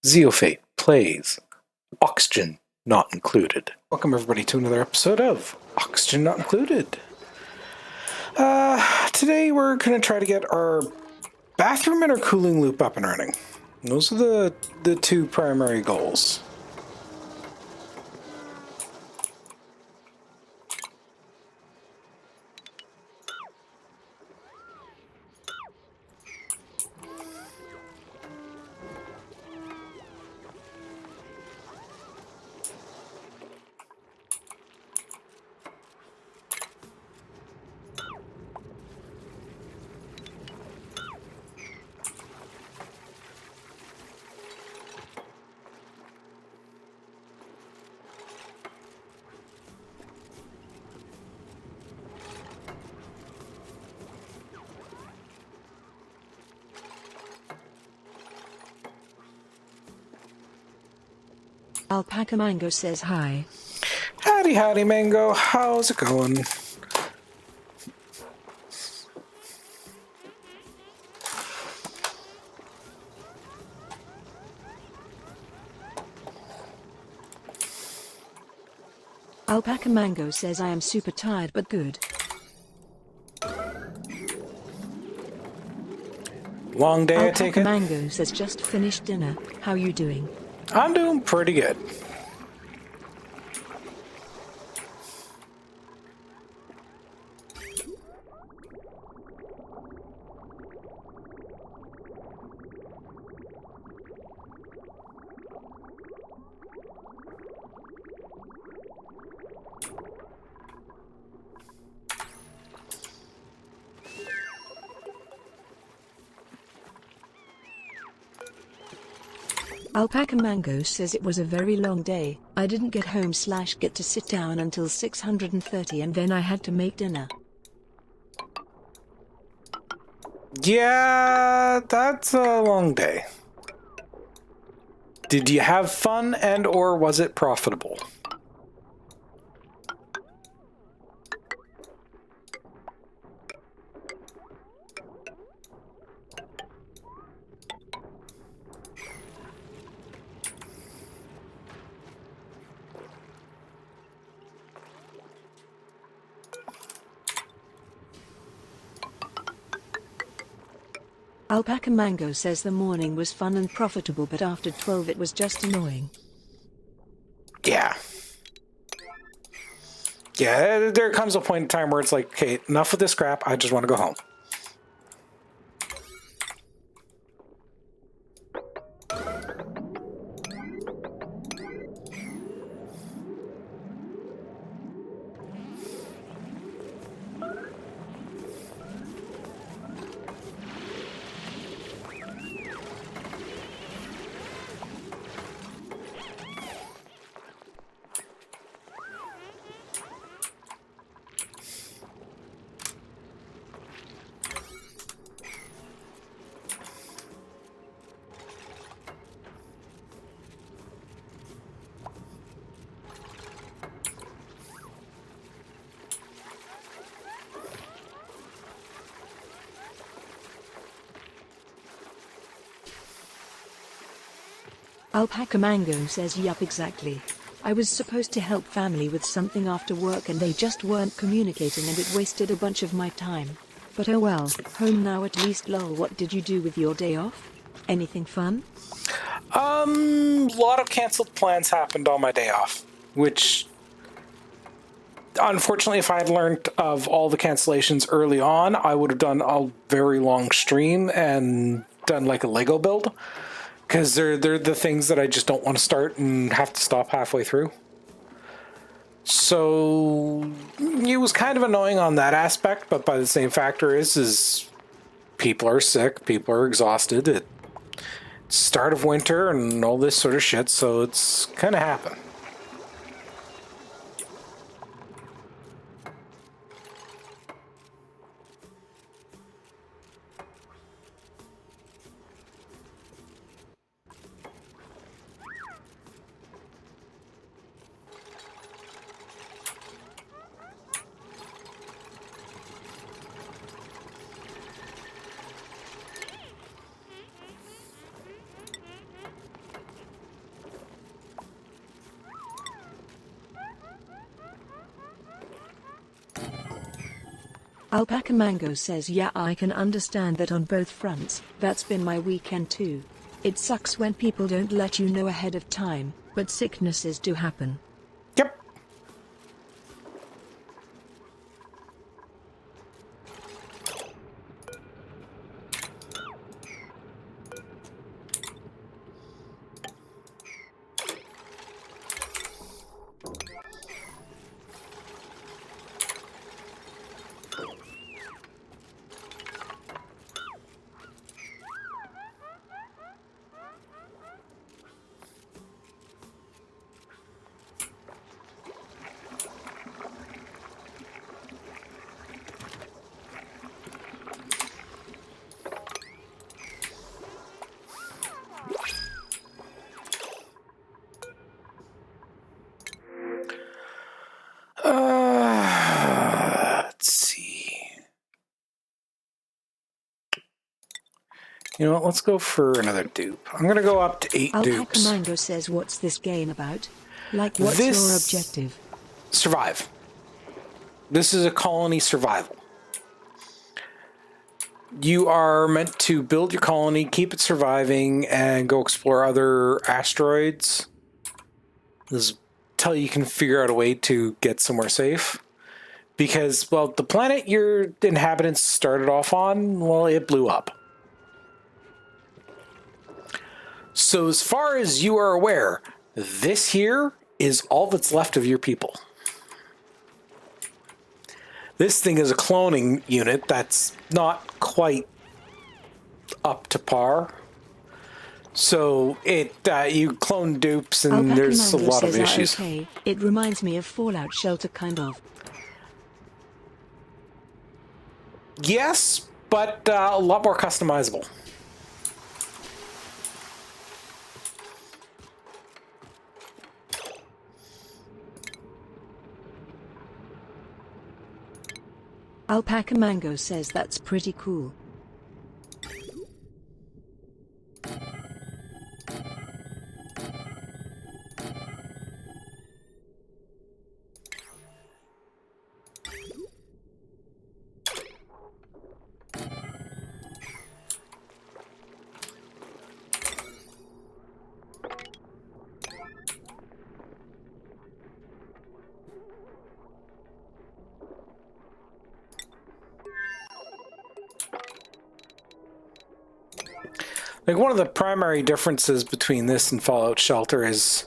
Zeofate plays Oxygen Not Included. Welcome everybody to another episode of Oxygen Not Included. Today we're going to try to get our bathroom and our cooling loop up and running. Those are the two primary goals. Alpaca Mango says hi. Howdy, howdy, Mango. How's it going? Alpaca Mango says I am super tired but good. Long day, I take Alpaca it? Mango says just finished dinner. How you doing? I'm doing pretty good. Alpaca Mango says it was a very long day. I didn't get home / get to sit down until 6:30 and then I had to make dinner. Yeah, that's a long day. Did you have fun and or was it profitable? Alpaca Mango says the morning was fun and profitable but after 12 it was just annoying. Yeah. Yeah, there comes a point in time where it's like, okay, enough of this crap, I just want to go home. Alpaca Mango says yup exactly. I was supposed to help family with something after work and they just weren't communicating and it wasted a bunch of my time. But oh well, home now at least lol. What did you do with your day off? Anything fun? A lot of canceled plans happened on my day off, which unfortunately if I had learned of all the cancellations early on, I would have done a very long stream and done like a Lego build. Because they're the things that I just don't want to start and have to stop halfway through. So it was kind of annoying on that aspect, but by the same factor is people are sick, people are exhausted. It's start of winter and all this sort of shit, so it's kind of happened. Alpaca Mango says, yeah, I can understand that on both fronts. That's been my weekend too. It sucks when people don't let you know ahead of time, but sicknesses do happen. Yep. Let's see. You know what? Let's go for another dupe. I'm going to go up to 8 Alpaca dupes. Mango says, what's this game about? Like, what's This- your objective? Survive. This is a colony survival. You are meant to build your colony, keep it surviving, and go explore other asteroids. This is until you can figure out a way to get somewhere safe. Because, well, the planet your inhabitants started off on, well, it blew up. So as far as you are aware, this here is all that's left of your people. This thing is a cloning unit that's not quite up to par. So you clone dupes and Alpaca there's a Mango lot of says, issues. okay, it reminds me of Fallout Shelter kind of. Yes, but a lot more customizable. Alpaca Mango says that's pretty cool. Like, one of the primary differences between this and Fallout Shelter is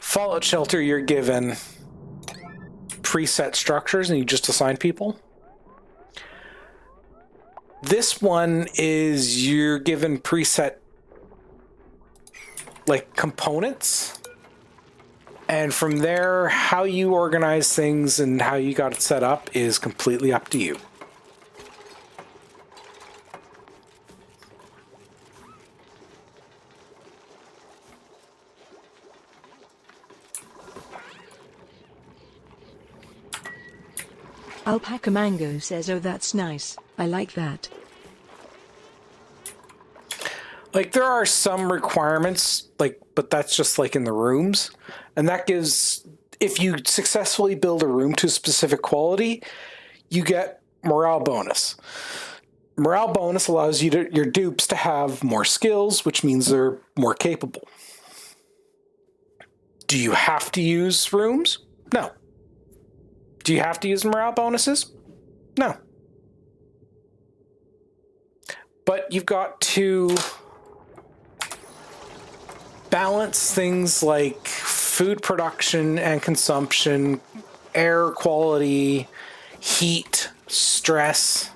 Fallout Shelter, you're given preset structures and you just assign people. This one is you're given preset, like, components. And from there, how you organize things and how you got it set up is completely up to you. Alpaca Mango says, oh, that's nice. I like that. Like, there are some requirements, like, but that's just like in the rooms. And that gives, if you successfully build a room to a specific quality, you get morale bonus. Morale bonus allows your dupes to have more skills, which means they're more capable. Do you have to use rooms? No. Do you have to use morale bonuses? No. But you've got to balance things like food production and consumption, air quality, heat, stress,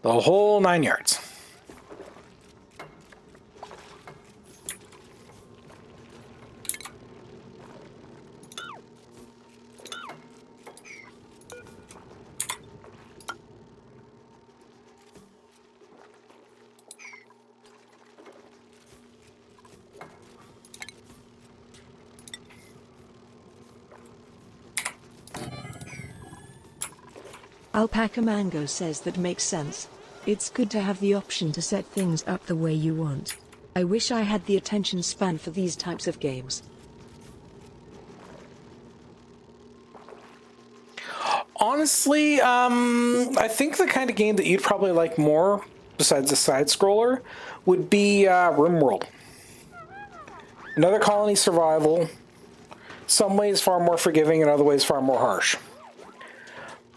the whole 9 yards. Alpaca Mango says that makes sense. It's good to have the option to set things up the way you want. I wish I had the attention span for these types of games. honestly, I think the kind of game that you'd probably like more, besides a side-scroller, would be RimWorld. Another colony survival, some ways far more forgiving, in other ways far more harsh.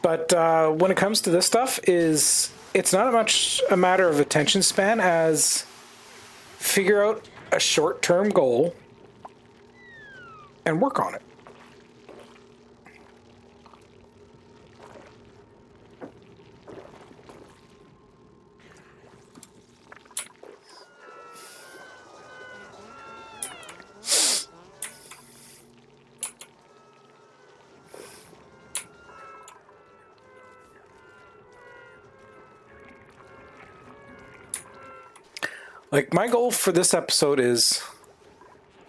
But when it comes to this stuff, it's not much a matter of attention span as figure out a short-term goal and work on it. Like, my goal for this episode is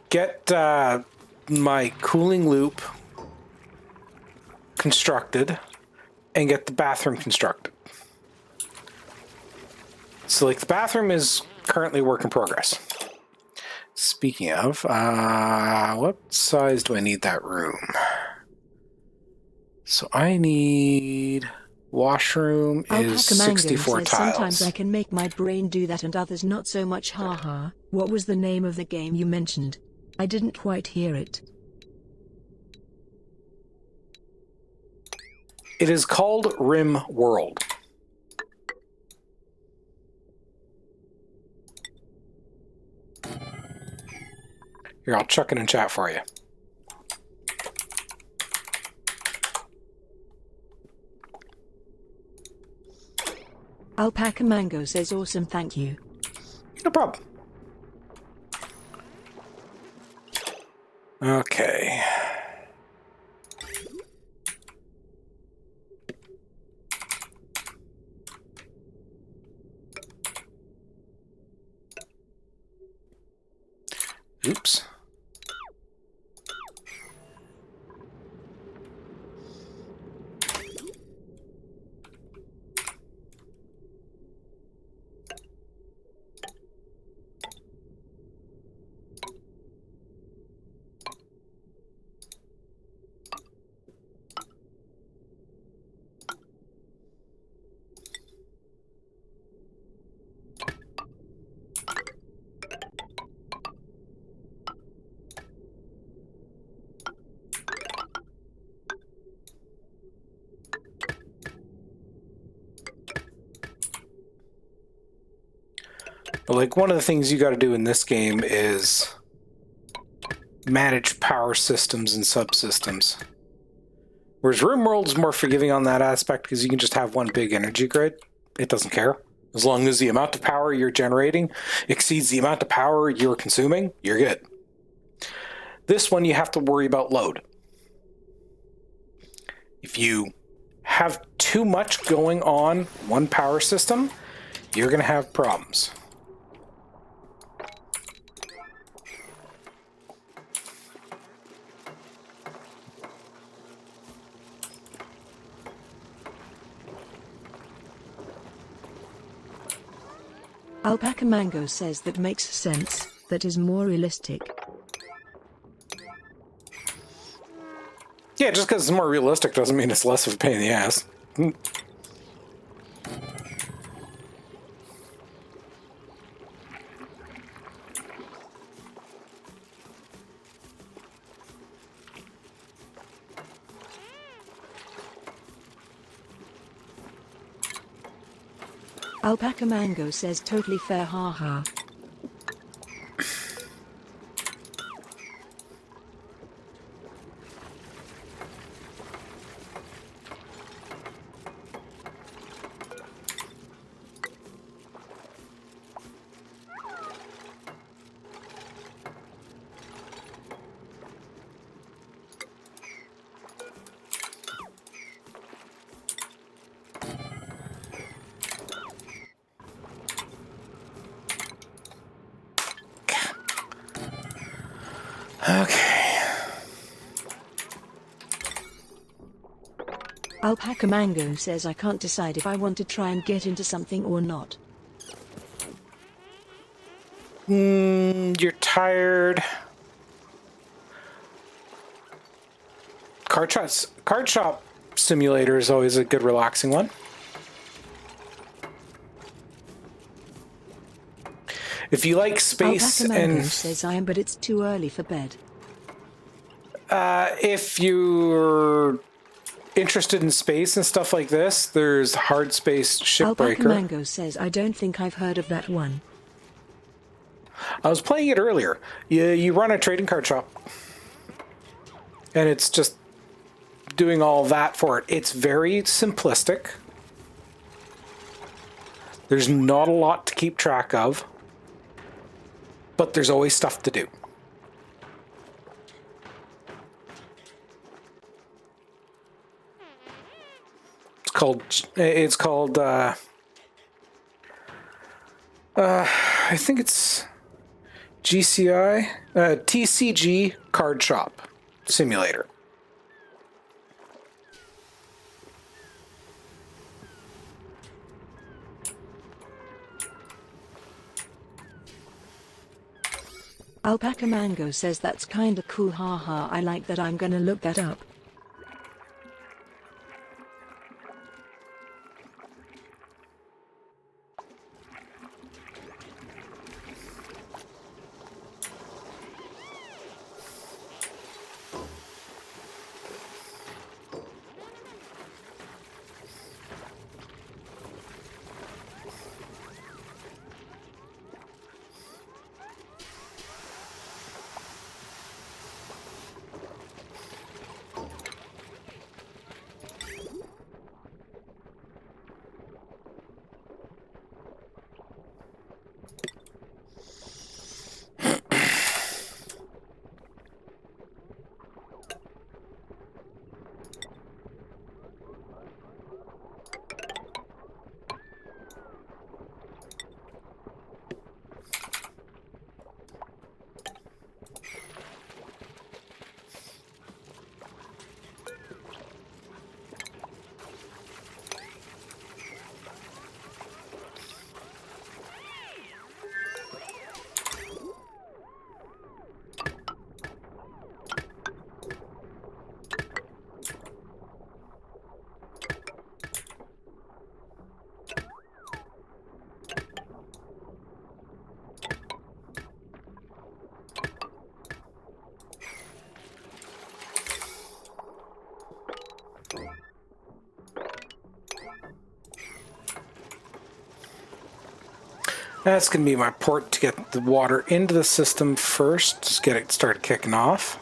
get my cooling loop constructed and get the bathroom constructed. So, like, the bathroom is currently work in progress. Speaking of, what size do I need that room? So I need... Washroom is 64 says, tiles. sometimes I can make my brain do that and others not so much. Haha. What was the name of the game you mentioned? I didn't quite hear it. It is called RimWorld. Here, I'll chuck it in chat for you. Alpaca Mango says awesome, thank you. No problem. Okay. Oops. But like, one of the things you got to do in this game is manage power systems and subsystems. Whereas RimWorld's more forgiving on that aspect because you can just have one big energy grid. It doesn't care. As long as the amount of power you're generating exceeds the amount of power you're consuming, you're good. This one, you have to worry about load. If you have too much going on one power system, you're going to have problems. Alpaca Mango says that makes sense, that is more realistic. Yeah, just because it's more realistic doesn't mean it's less of a pain in the ass. Alpaca Mango says totally fair, haha. Okay. Alpaca Mango says I can't decide if I want to try and get into something or not. You're tired. Card shop simulator is always a good relaxing one. If you like space Alpaca Mango and says I am, but it's too early for bed. if you're interested in space and stuff like this, there's Hard Space Alpaca Shipbreaker. Mango says I don't think I've heard of that one. I was playing it earlier. You run a trading card shop, and it's just doing all that for it. It's very simplistic. There's not a lot to keep track of, but there's always stuff to do. It's called I think it's TCG Card Shop Simulator. Alpaca Mango says that's kinda cool, haha, I like that, I'm gonna look that up. That's going to be my port to get the water into the system first. Just get it started kicking off.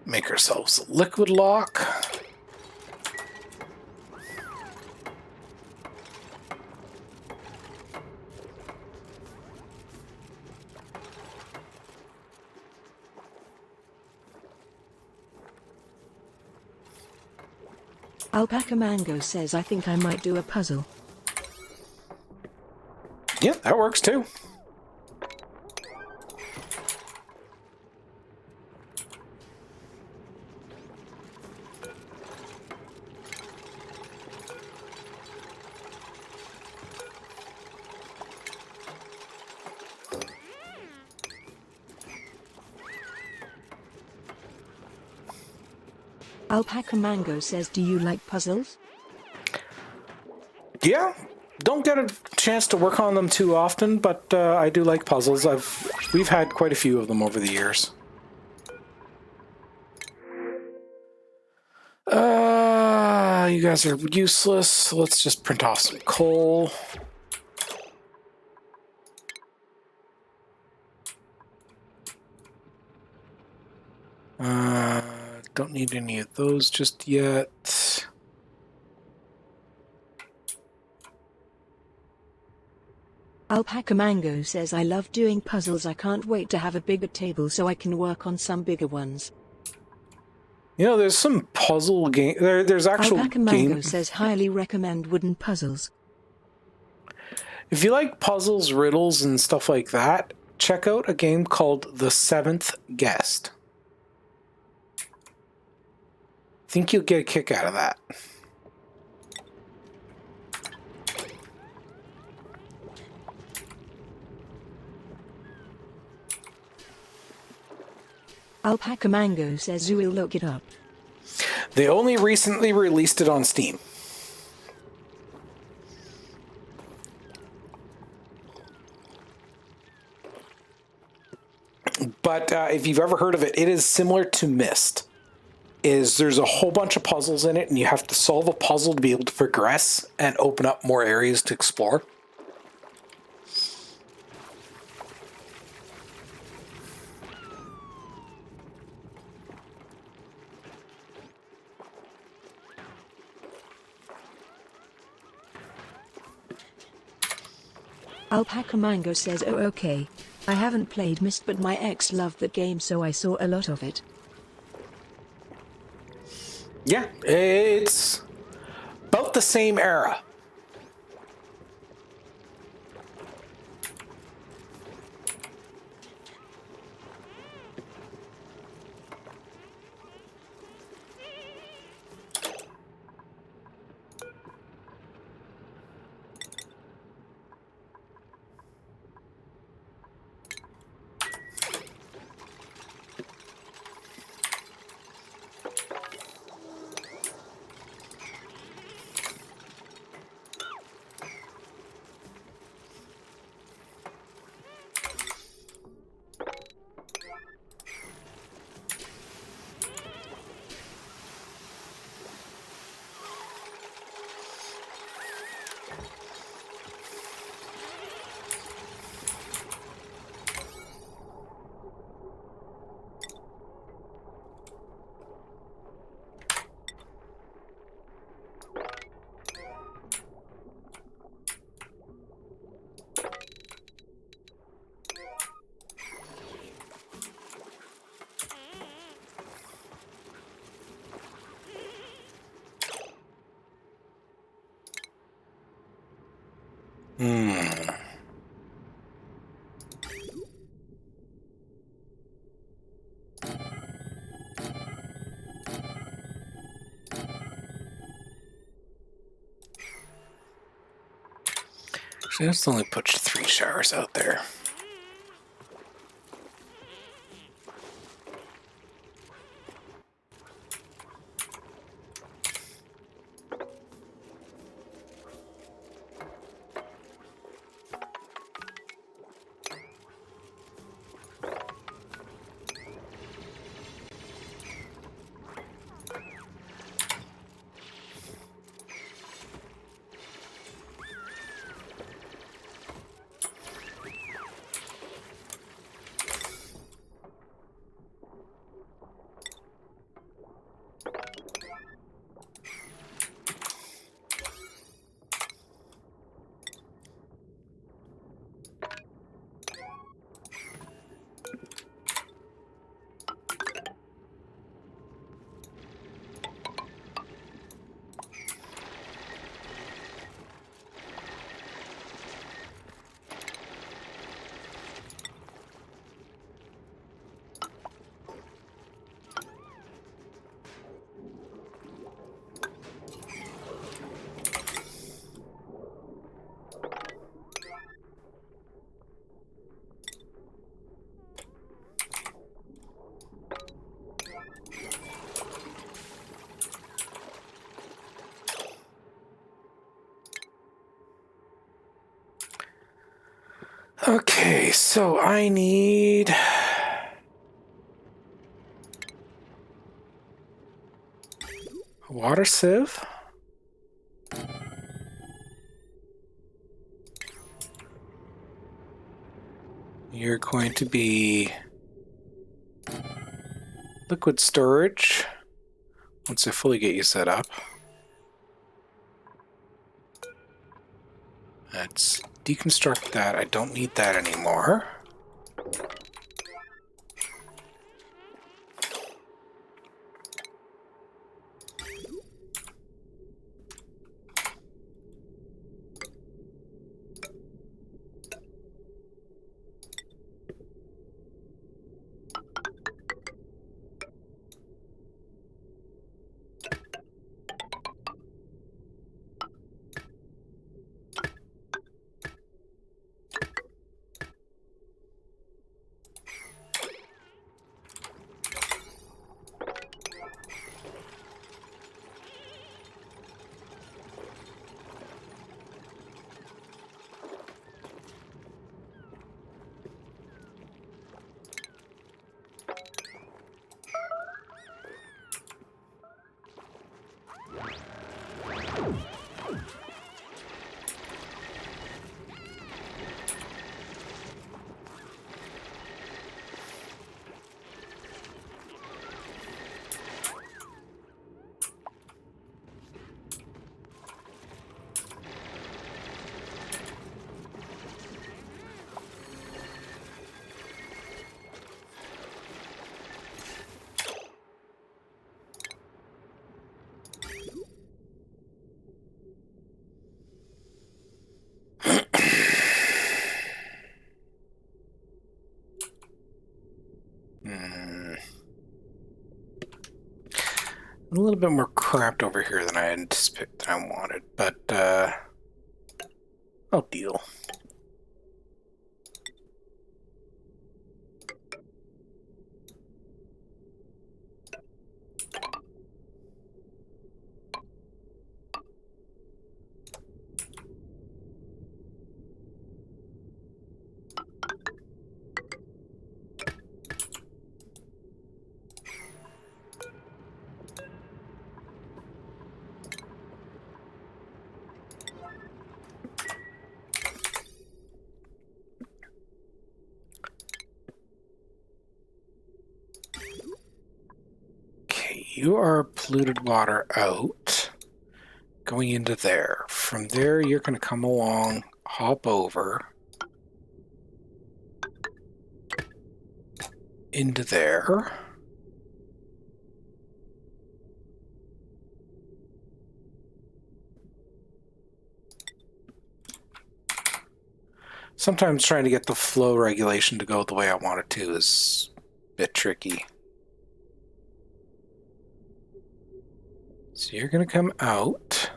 Make ourselves a liquid lock. Alpaca Mango says I think I might do a puzzle. Yeah, that works too. Alpaca Mango says, do you like puzzles? Yeah, don't get a chance to work on them too often, but I do like puzzles. We've had quite a few of them over the years. You guys are useless. So let's just print off some coal. Don't need any of those just yet. Alpaca Mango says I love doing puzzles. I can't wait to have a bigger table so I can work on some bigger ones. You know, there's some puzzle game. There's actual Alpaca Mango says highly recommend wooden puzzles. If you like puzzles, riddles, and stuff like that, check out a game called The Seventh Guest. Think you'll get a kick out of that. Alpaca Mango says we'll look it up. They only recently released it on Steam. But if you've ever heard of it, it is similar to Myst. There's a whole bunch of puzzles in it, and you have to solve a puzzle to be able to progress and open up more areas to explore. Alpaca Mango says oh okay. I haven't played Myst but my ex loved that game so I saw a lot of it. Yeah, it's about the same era. So let's only put 3 showers out there. Okay, so I need a water sieve. You're going to be liquid storage once I fully get you set up. Let's deconstruct that. I don't need that anymore. A little bit more cramped over here than I anticipated that I wanted, but oh deal. You are polluted water out, going into there. From there, you're going to come along, hop over, into there. Sometimes trying to get the flow regulation to go the way I want it to is a bit tricky. So you're going to come out.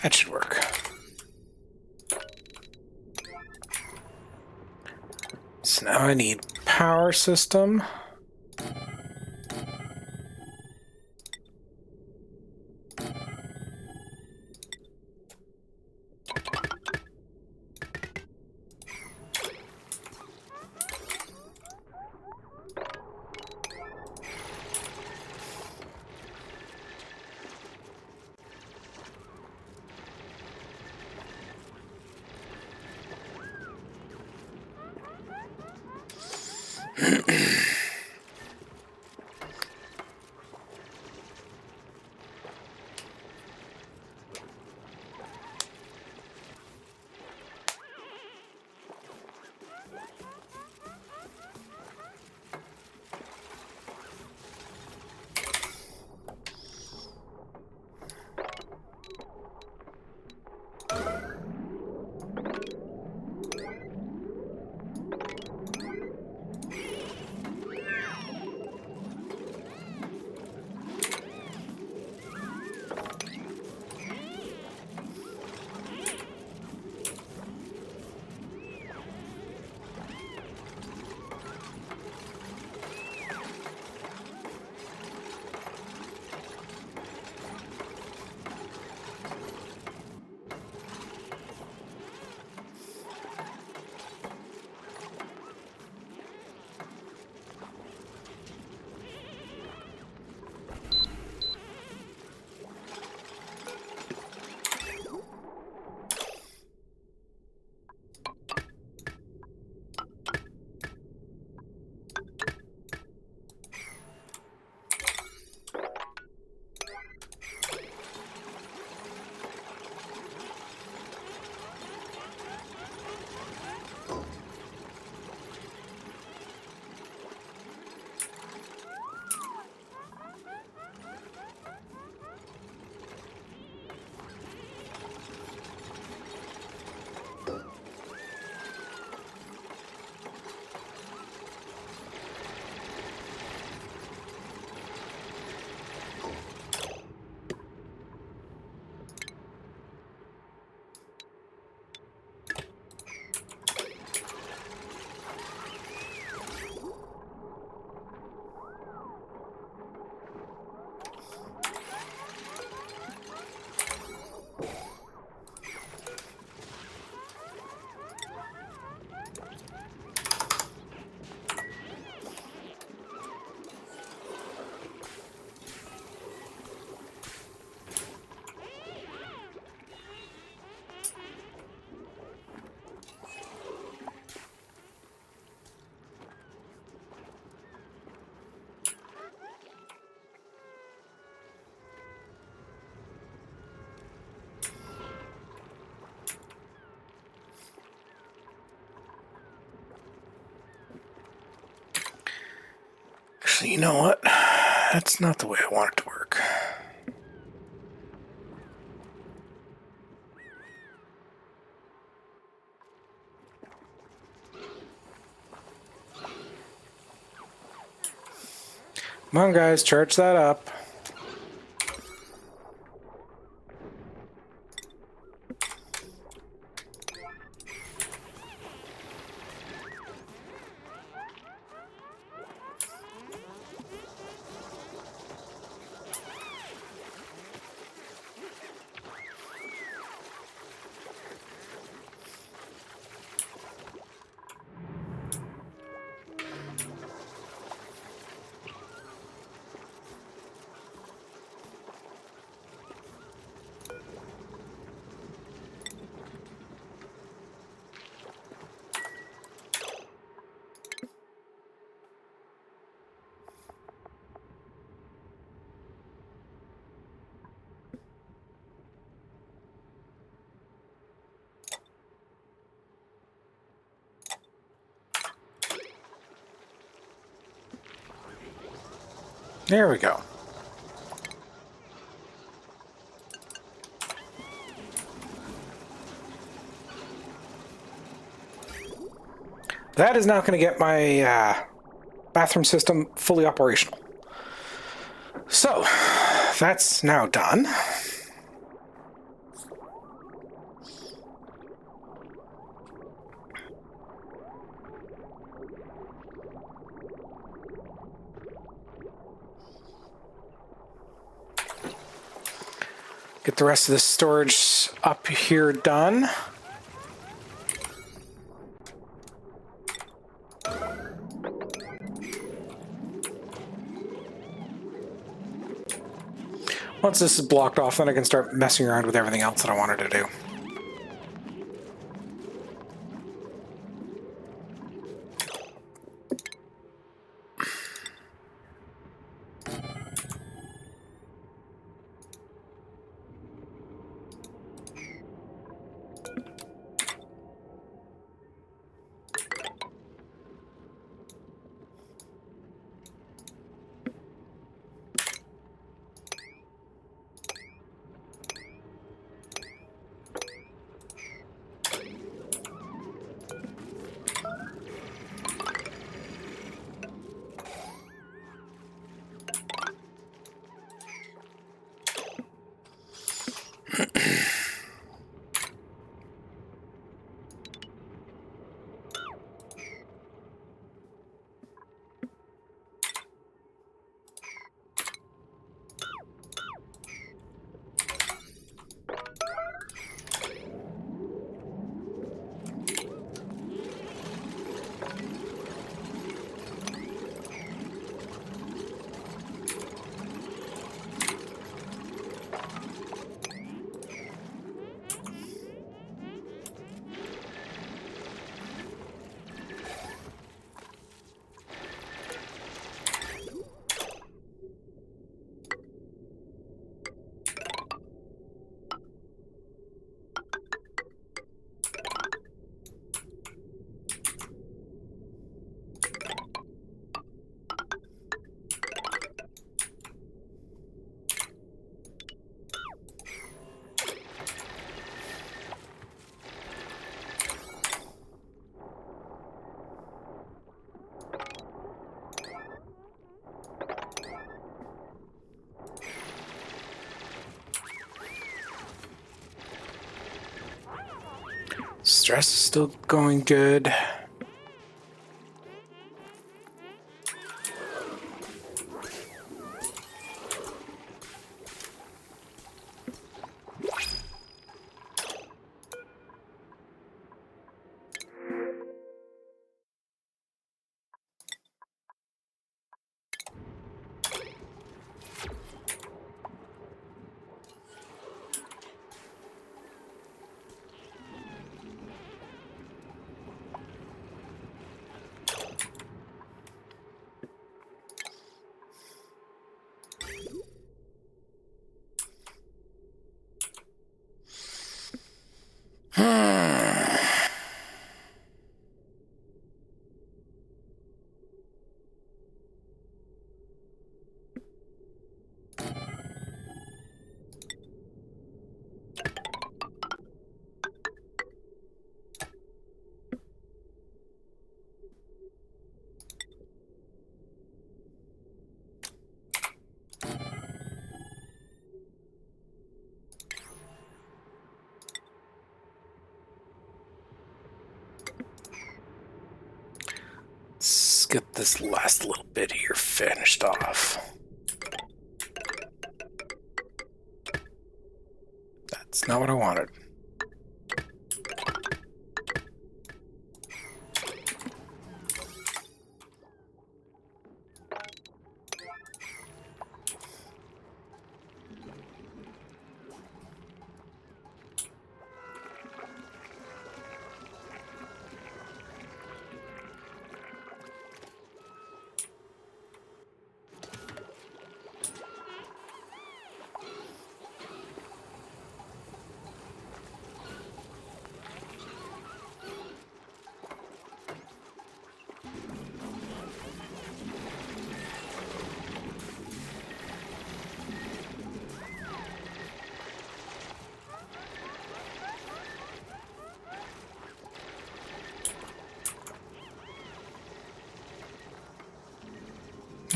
That should work. So now I need power system. Actually, you know what? That's not the way I want it to work. Come on, guys, charge that up. There we go. That is now going to get my bathroom system fully operational. So, that's now done. Get the rest of the storage up here done. Once this is blocked off, then I can start messing around with everything else that I wanted to do. Stress is still going good. get this last little bit here finished off. That's not what I wanted.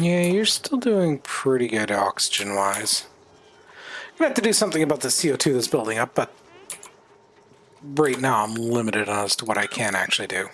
Yeah, you're still doing pretty good oxygen-wise. I'm gonna have to do something about the CO2 that's building up, but right now I'm limited as to what I can actually do.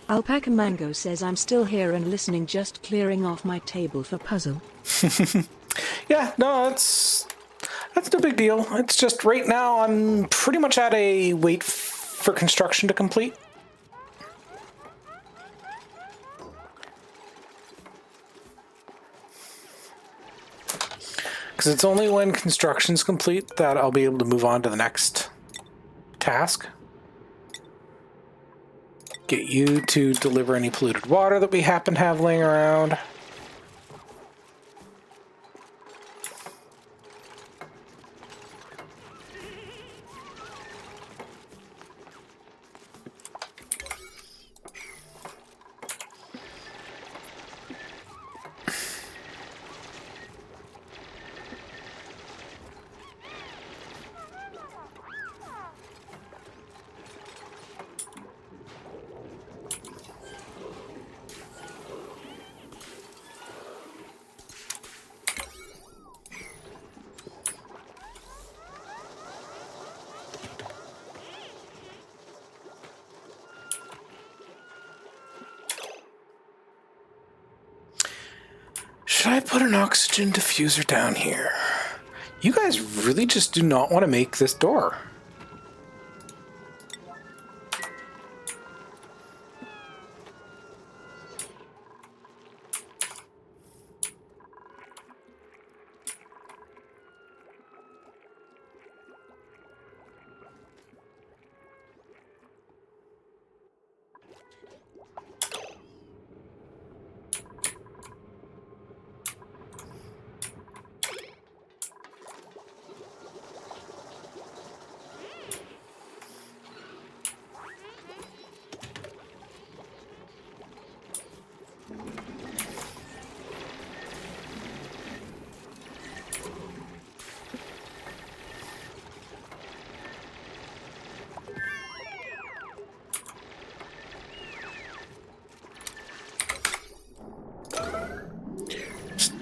Alpaca Mango says I'm still here and listening, just clearing off my table for puzzle. Yeah, no, that's no big deal. It's just right now I'm pretty much at a wait for construction to complete. Because it's only when construction's complete that I'll be able to move on to the next task. Get you to deliver any polluted water that we happen to have laying around. Should I put an oxygen diffuser down here? You guys really just do not want to make this door.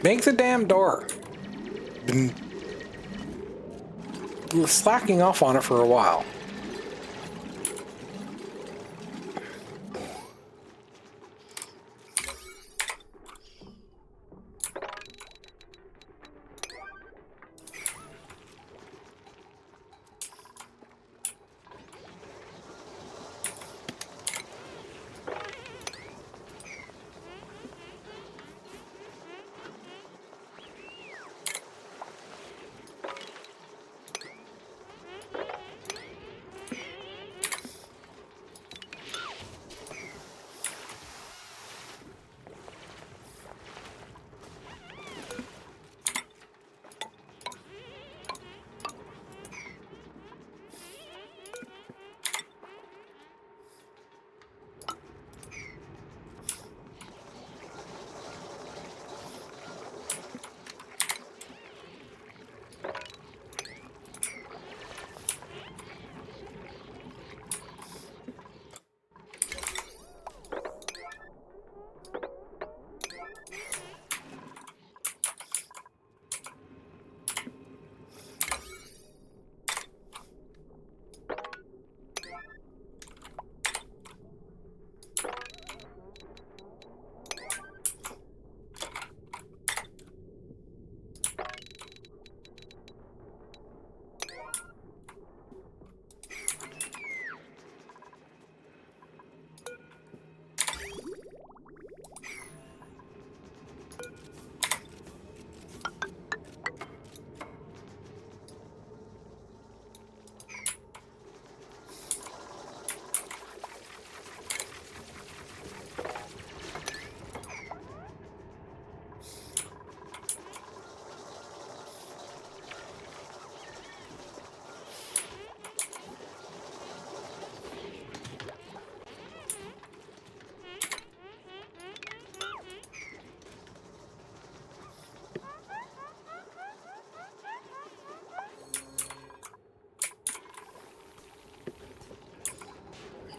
Make the damn door. Been slacking off on it for a while.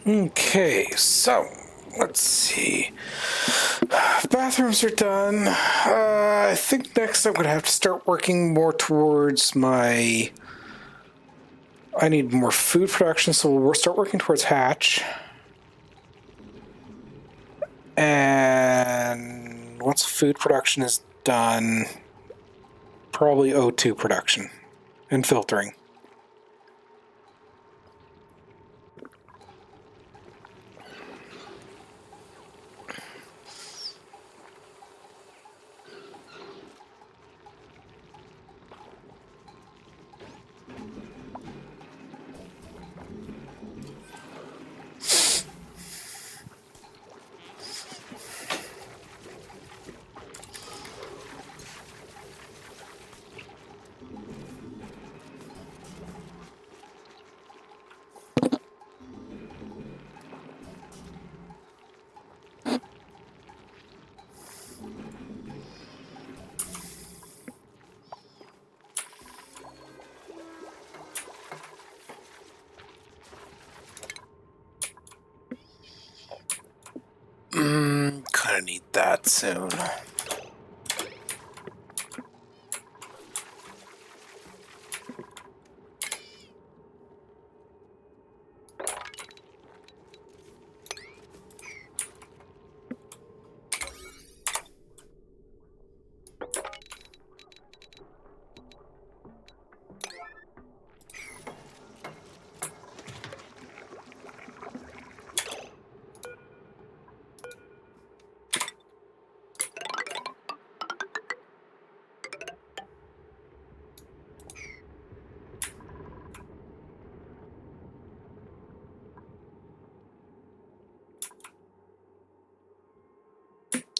Okay, so let's see. Bathrooms are done. I think next I'm going to have to start working more towards my... I need more food production, so we'll start working towards hatch. And once food production is done, probably O2 production and filtering. Kinda need that soon.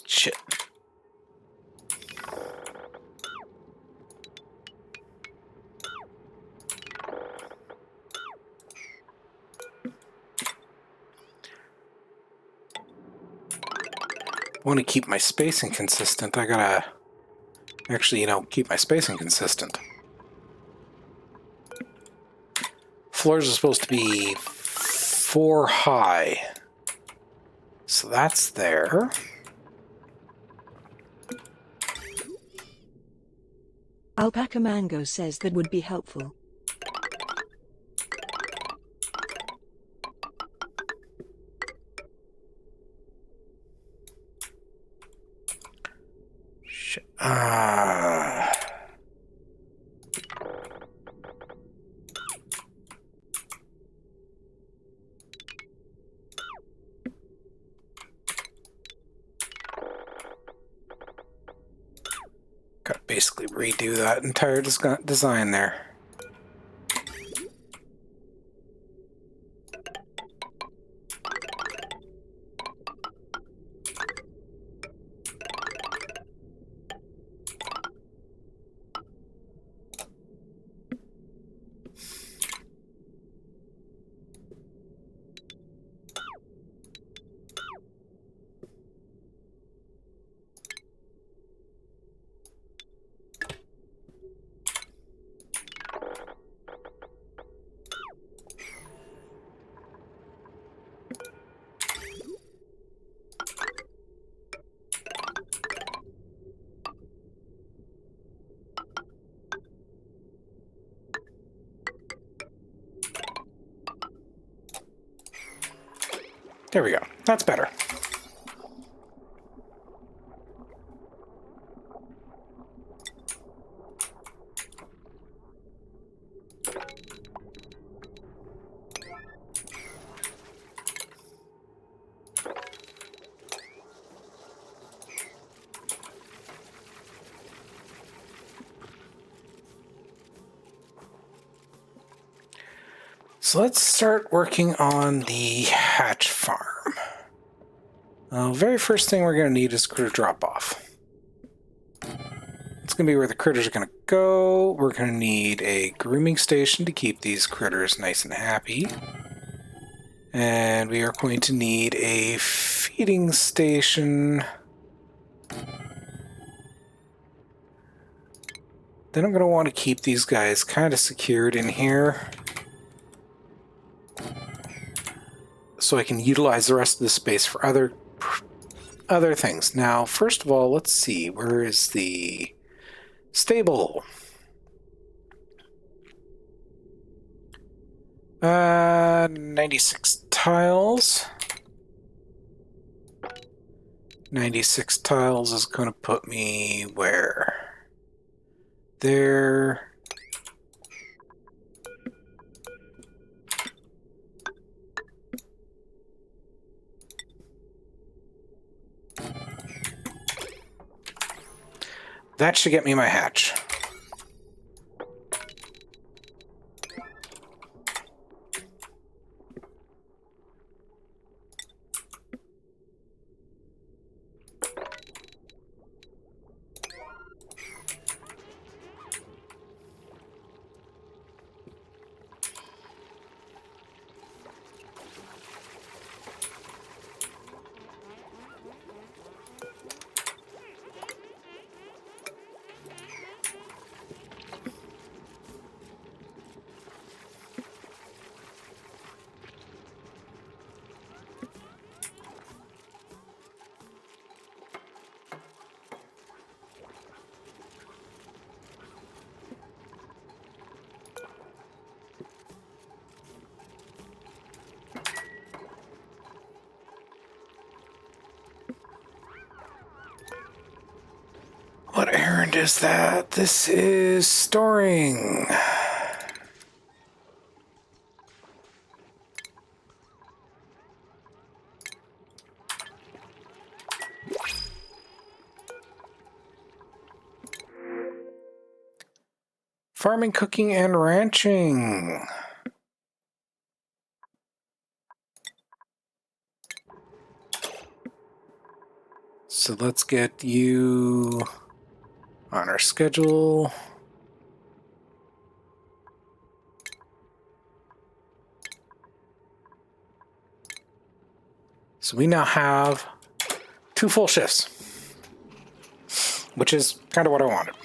Shit. I want to keep my spacing consistent. I gotta actually, keep my spacing consistent. Floors are supposed to be 4 high. So that's there. Alpaca Mango says that would be helpful. Shit. Gotta basically redo that entire design there. There we go. That's better. So let's start working on the hatch farm. Very first thing we're going to need is critter drop-off. It's going to be where the critters are going to go. We're going to need a grooming station to keep these critters nice and happy. And we are going to need a feeding station. Then I'm going to want to keep these guys kind of secured in here. so I can utilize the rest of the space for other things. Now, first of all, let's see. Where is the stable? 96 tiles. 96 tiles is going to put me where? There. That should get me my hatch. What errand is that? This is storing. Farming, cooking, and ranching. So let's get you on our schedule. So we now have 2 full shifts, which is kind of what I wanted.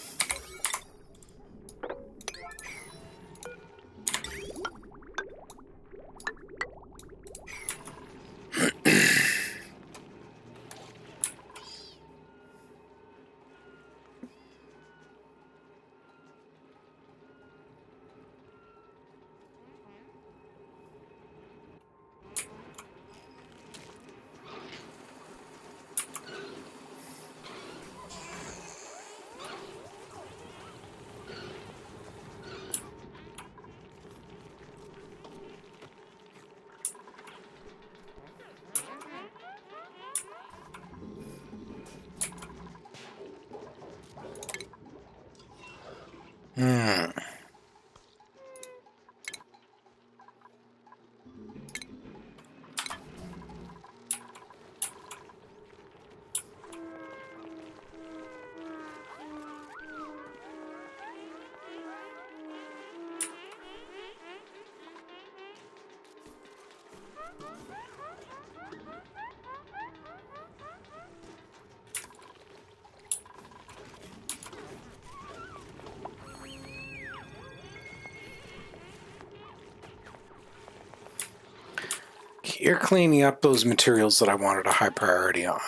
You're cleaning up those materials that I wanted a high priority on.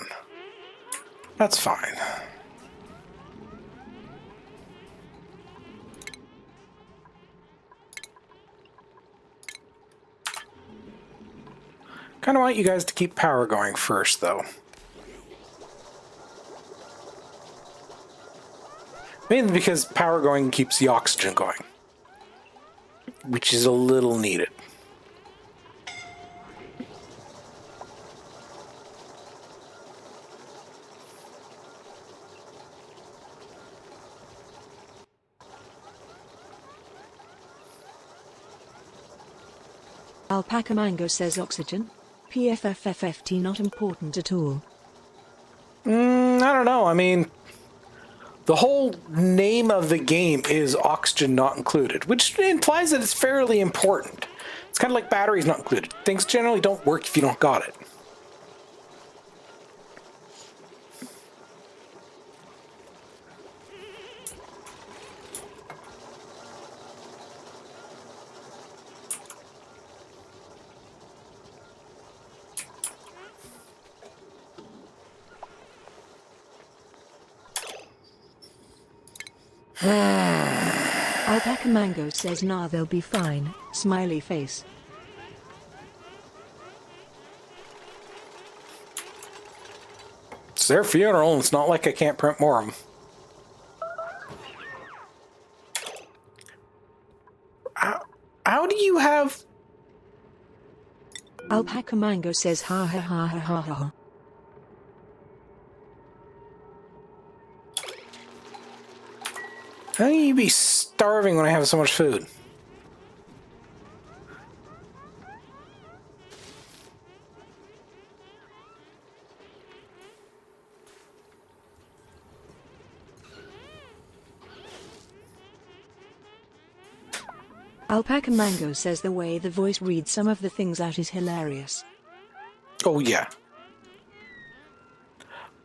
That's fine. Kind of want you guys to keep power going first, though. Mainly because power going keeps the oxygen going, which is a little needed. Alpaca Mango says oxygen. PFFFFT not important at all. I don't know. I mean, the whole name of the game is oxygen not included, which implies that it's fairly important. It's kind of like batteries not included. Things generally don't work if you don't got it. Alpaca Mango says nah, they'll be fine, smiley face. It's their funeral, and it's not like I can't print more of them. How do you have... Alpaca Mango says ha ha ha ha ha ha. How can you be starving when I have so much food? Alpaca Mango says the way the voice reads some of the things out is hilarious. Oh, yeah.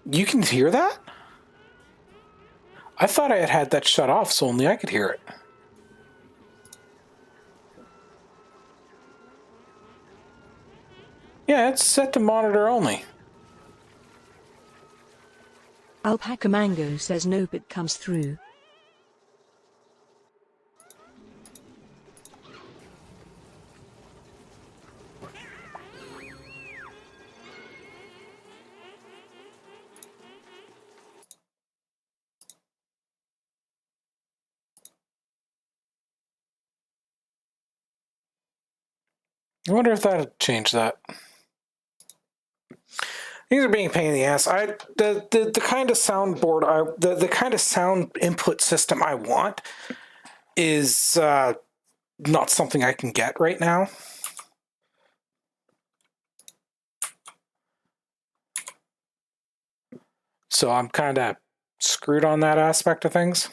You can hear that? I thought I had had that shut off so only I could hear it. Yeah, it's set to monitor only. Alpaca Mango says nope, it comes through. I wonder if that'll change that. These are being a pain in the ass. The kind of soundboard the kind of sound input system I want is not something I can get right now. So I'm kind of screwed on that aspect of things.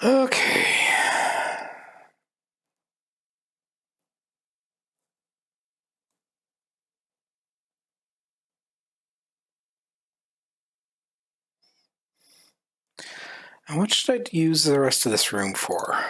Okay. And what should I use the rest of this room for?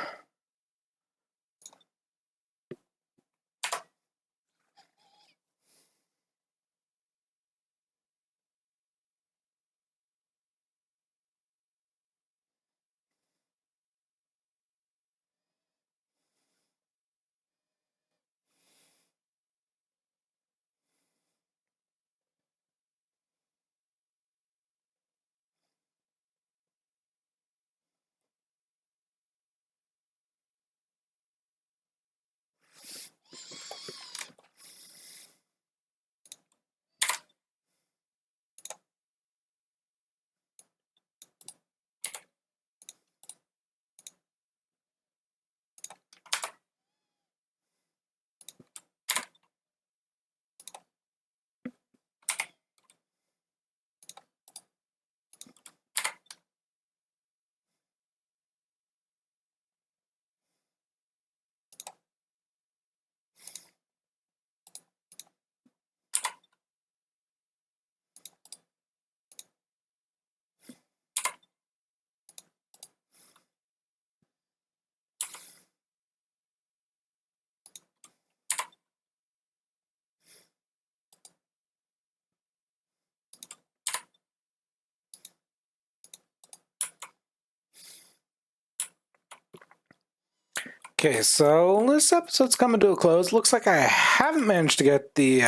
Okay, so this episode's coming to a close. Looks like I haven't managed to get the,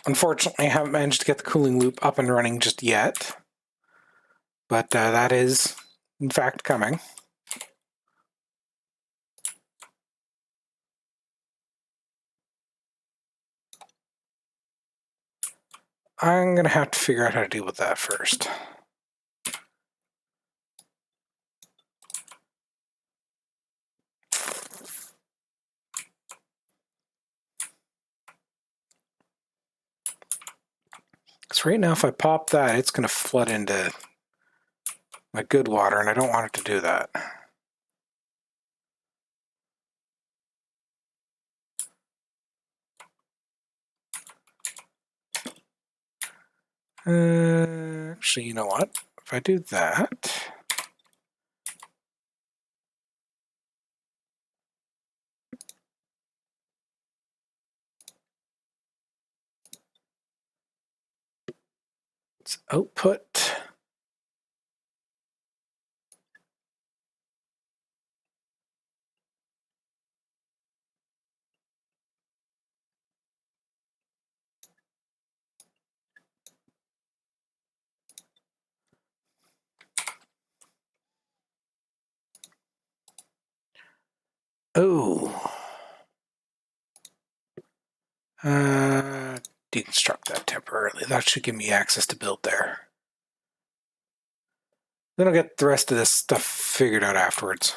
unfortunately, I haven't managed to get the cooling loop up and running just yet. But that is, in fact, coming. I'm going to have to figure out how to deal with that first. Because right now, if I pop that, it's going to flood into my good water, and I don't want it to do that. Actually, you know what? If I do that... It's output. Oh. Deconstruct that temporarily. That should give me access to build there. Then I'll get the rest of this stuff figured out afterwards.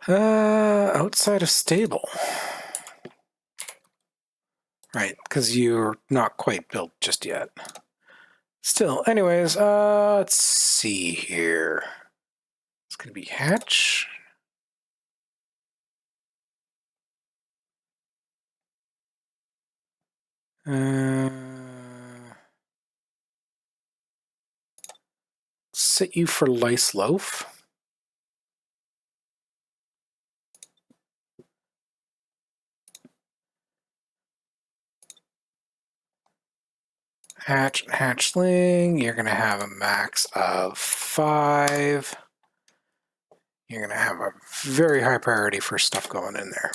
Outside of stable. Right, because you're not quite built just yet. Still, anyways, let's see here. It's going to be hatch. Set you for lice loaf. Hatch and hatchling, you're going to have a max of 5. You're going to have a very high priority for stuff going in there.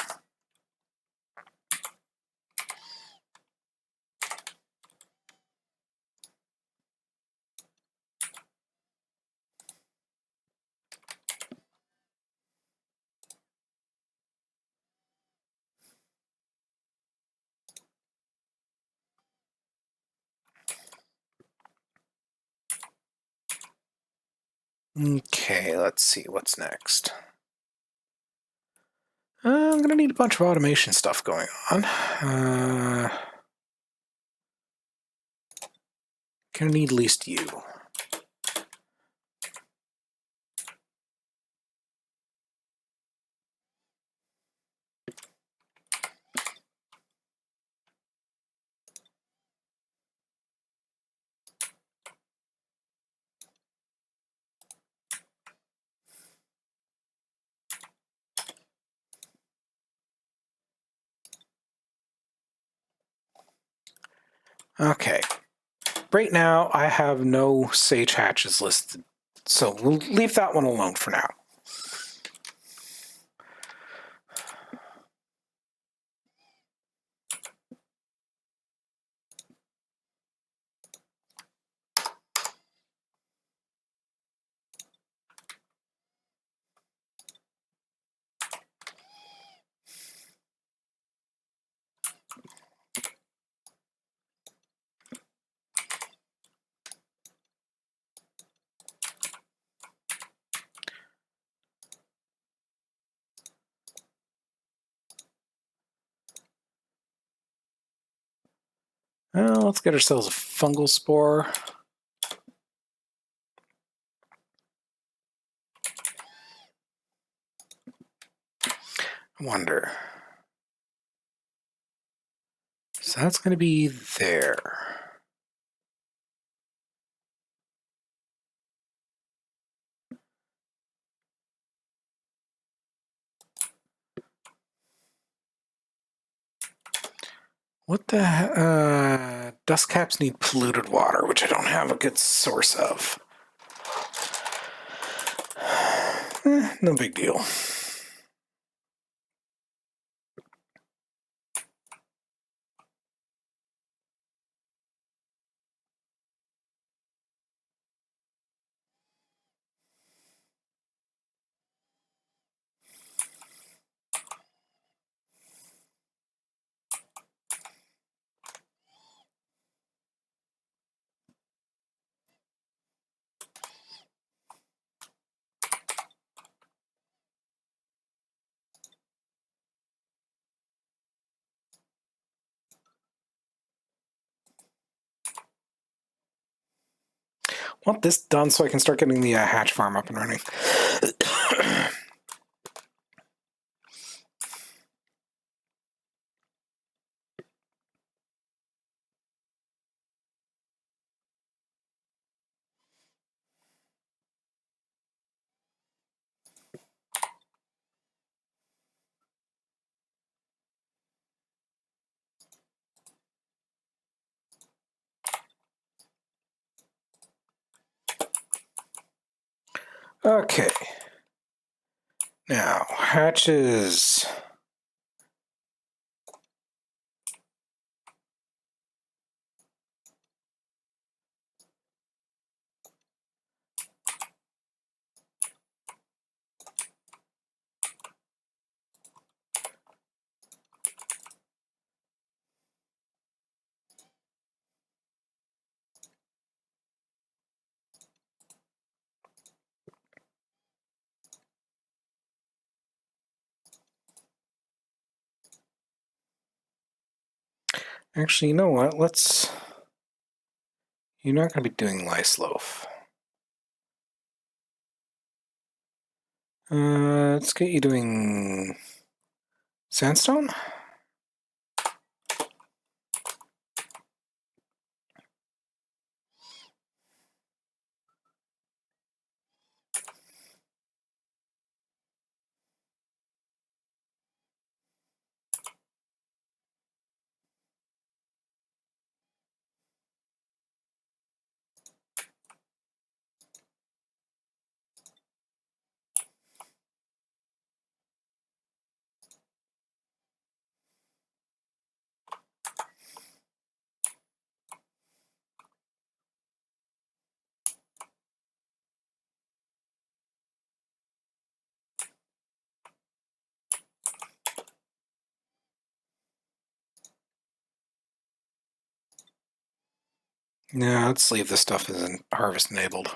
Okay, let's see what's next. I'm going to need a bunch of automation stuff going on. Gonna need at least you. Okay. Right now, I have no sage hatches listed, so we'll leave that one alone for now. Well, let's get ourselves a fungal spore. I wonder. So that's going to be there. What the dust caps need polluted water, which I don't have a good source of. No big deal. Want this done so I can start getting the hatch farm up and running. Okay. Now, hatches. Actually, you know what? You're not going to be doing lice loaf. Let's get you doing sandstone. No, let's leave this stuff as harvest enabled.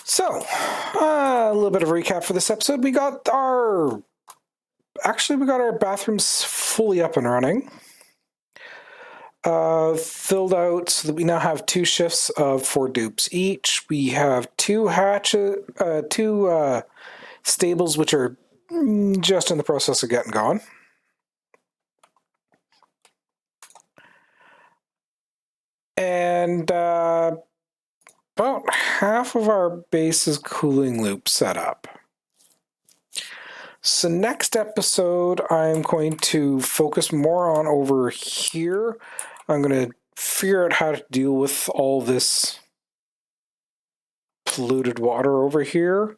So, a little bit of recap for this episode. We got our bathrooms fully up and running. Filled out so that we now have 2 shifts of 4 dupes each. We have 2 stables which are just in the process of getting going. And about half of our base's cooling loop set up. So next episode, I'm going to focus more on over here. I'm going to figure out how to deal with all this polluted water over here.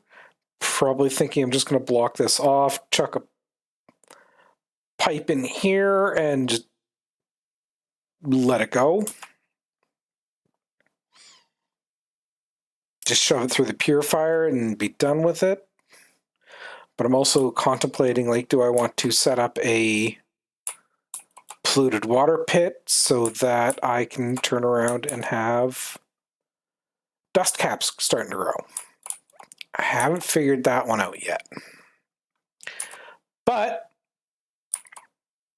Probably thinking I'm just going to block this off, chuck a pipe in here, and just let it go. Just shove it through the purifier and be done with it. But I'm also contemplating, like, do I want to set up a polluted water pit so that I can turn around and have dust caps starting to grow? I haven't figured that one out yet. But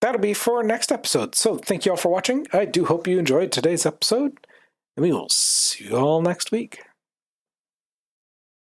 that'll be for our next episode. So thank you all for watching. I do hope you enjoyed today's episode, and we will see you all next week.